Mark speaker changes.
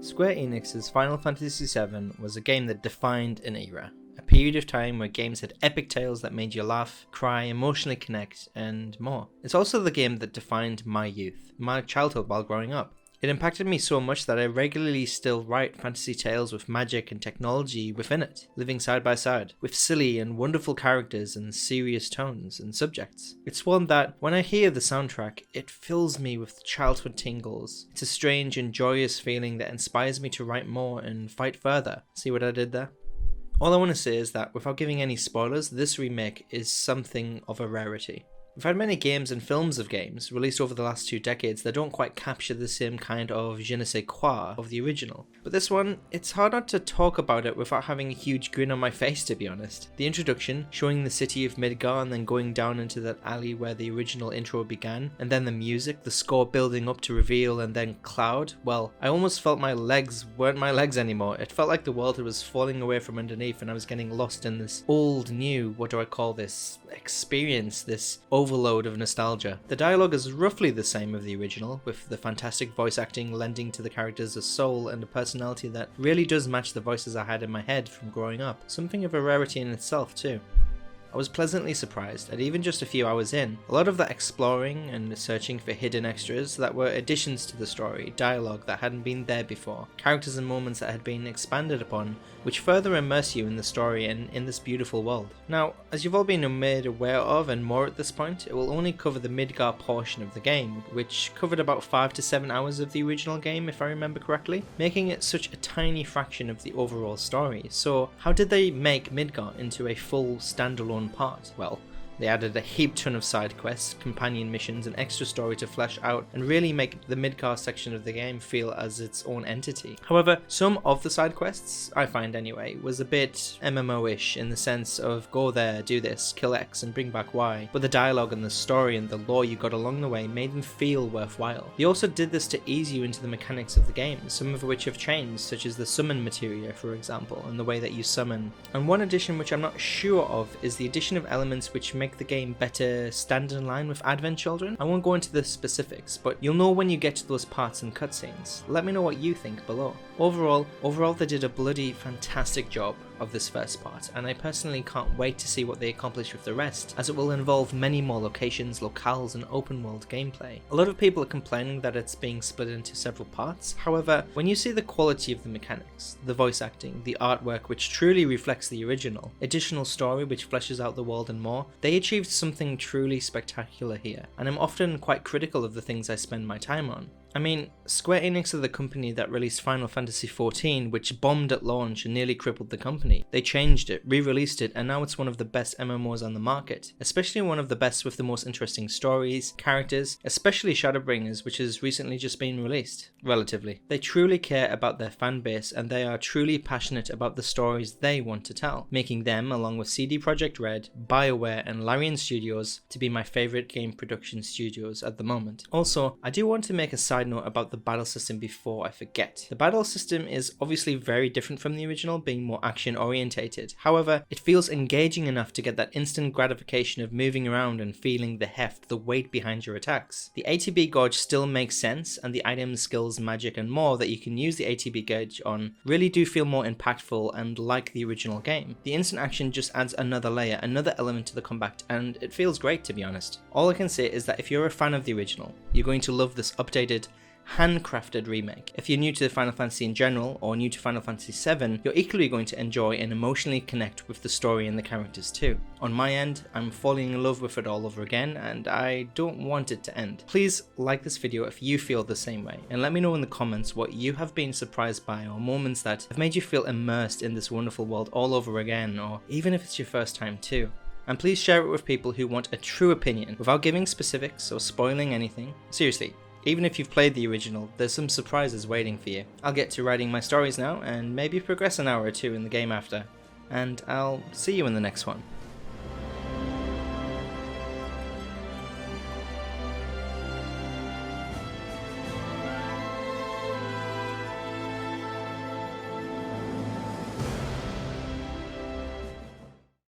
Speaker 1: Square Enix's Final Fantasy VII was a game that defined an era. A period of time where games had epic tales that made you laugh, cry, emotionally connect, and more. It's also the game that defined my youth, my childhood while growing up. It impacted me so much that I regularly still write fantasy tales with magic and technology within it, living side by side, with silly and wonderful characters and serious tones and subjects. It's one that, when I hear the soundtrack, it fills me with childhood tingles. It's a strange and joyous feeling that inspires me to write more and fight further. See what I did there? All I want to say is that, without giving any spoilers, this remake is something of a rarity. We've had many games and films of games released over the last 2 decades that don't quite capture the same kind of je ne sais quoi of the original. But this one, it's hard not to talk about it without having a huge grin on my face, to be honest. The introduction, showing the city of Midgar and then going down into that alley where the original intro began, and then the music, the score building up to reveal and then Cloud, well, I almost felt my legs weren't my legs anymore. It felt like the world was falling away from underneath and I was getting lost in this old, new, what do I call this, experience, this overload of nostalgia. The dialogue is roughly the same of the original, with the fantastic voice acting lending to the characters a soul and a personality that really does match the voices I had in my head from growing up, something of a rarity in itself too. I was pleasantly surprised at even just a few hours in, a lot of that exploring and searching for hidden extras that were additions to the story, dialogue that hadn't been there before, characters and moments that had been expanded upon, which further immerse you in the story and in this beautiful world. Now, as you've all been made aware of and more at this point, it will only cover the Midgar portion of the game, which covered about 5 to 7 hours of the original game if I remember correctly, making it such a tiny fraction of the overall story. So how did they make Midgar into a full standalone part? Well, they added a heap ton of side quests, companion missions, and extra story to flesh out and really make the Midgar section of the game feel as its own entity. However, some of the side quests, I find anyway, was a bit MMO-ish in the sense of go there, do this, kill X and bring back Y, but the dialogue and the story and the lore you got along the way made them feel worthwhile. They also did this to ease you into the mechanics of the game, some of which have changed, such as the summon materia for example, and the way that you summon. And one addition which I'm not sure of is the addition of elements which make the game better stand in line with Advent Children. I won't go into the specifics, but you'll know when you get to those parts and cutscenes. Let me know what you think below. Overall they did a bloody fantastic job of this first part, and I personally can't wait to see what they accomplish with the rest, as it will involve many more locations, locales, and open world gameplay. A lot of people are complaining that it's being split into several parts. However, when you see the quality of the mechanics, the voice acting, the artwork which truly reflects the original, additional story which fleshes out the world and more, they achieved something truly spectacular here, and I'm often quite critical of the things I spend my time on. I mean, Square Enix are the company that released Final Fantasy XIV, which bombed at launch and nearly crippled the company. They changed it, re-released it, and now it's one of the best MMOs on the market, especially one of the best with the most interesting stories, characters, especially Shadowbringers, which has recently just been released, relatively. They truly care about their fan base, and they are truly passionate about the stories they want to tell, making them, along with CD Projekt Red, BioWare, and Larian Studios, to be my favourite game production studios at the moment. Also, I do want to make a side note about the battle system before I forget. The battle system is obviously very different from the original, being more action orientated. However, it feels engaging enough to get that instant gratification of moving around and feeling the heft, the weight behind your attacks. The ATB gauge still makes sense, and the items, skills, magic, and more that you can use the ATB gauge on really do feel more impactful and like the original game. The instant action just adds another layer, another element to the combat, and it feels great, to be honest. All I can say is that if you're a fan of the original, you're going to love this updated, handcrafted remake. If you're new to Final Fantasy in general, or new to Final Fantasy VII, you're equally going to enjoy and emotionally connect with the story and the characters too. On my end, I'm falling in love with it all over again, and I don't want it to end. Please like this video if you feel the same way, and let me know in the comments what you have been surprised by, or moments that have made you feel immersed in this wonderful world all over again, or even if it's your first time too. And please share it with people who want a true opinion, without giving specifics or spoiling anything. Seriously, even if you've played the original, there's some surprises waiting for you. I'll get to writing my stories now, and maybe progress an hour or two in the game after. And I'll see you in the next one.